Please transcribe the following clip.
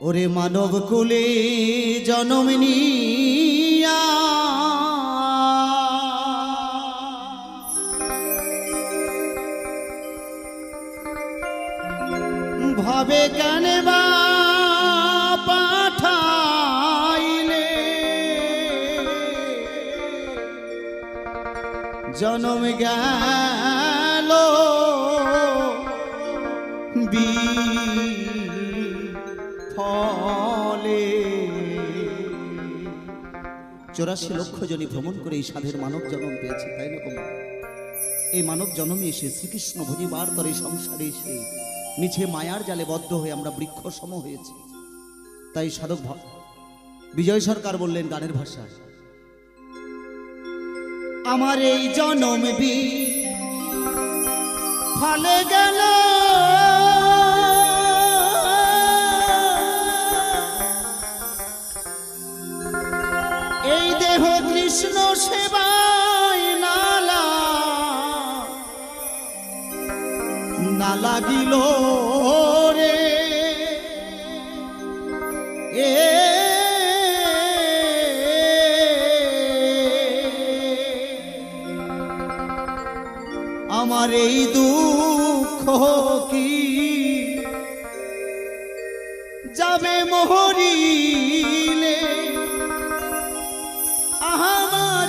ওরে মানব কুলে জনম নিয়া ভাবে কেন বা পাঠাইলে জনম গেল ফলে 84 লক্ষ জনই ভ্রমণ করে এই সাধের মানব জন্ম পেয়েছে, তাই না? এই মানব জন্মে এসে শ্রীকৃষ্ণ ভজিবার তরে সংসারে এসে মিছে মায়ার জালে বদ্ধ হয়ে আমরা বৃক্ষ সম হয়েছি। তাই সাধক বিজয় সরকার বললেন গানের ভাষায়, আমার এই জনম ফলে গেল এই দেহ কৃষ্ণ সেবায় না লাগিল রে আমার এই দুঃখ কি যাবে মহরিলে আমার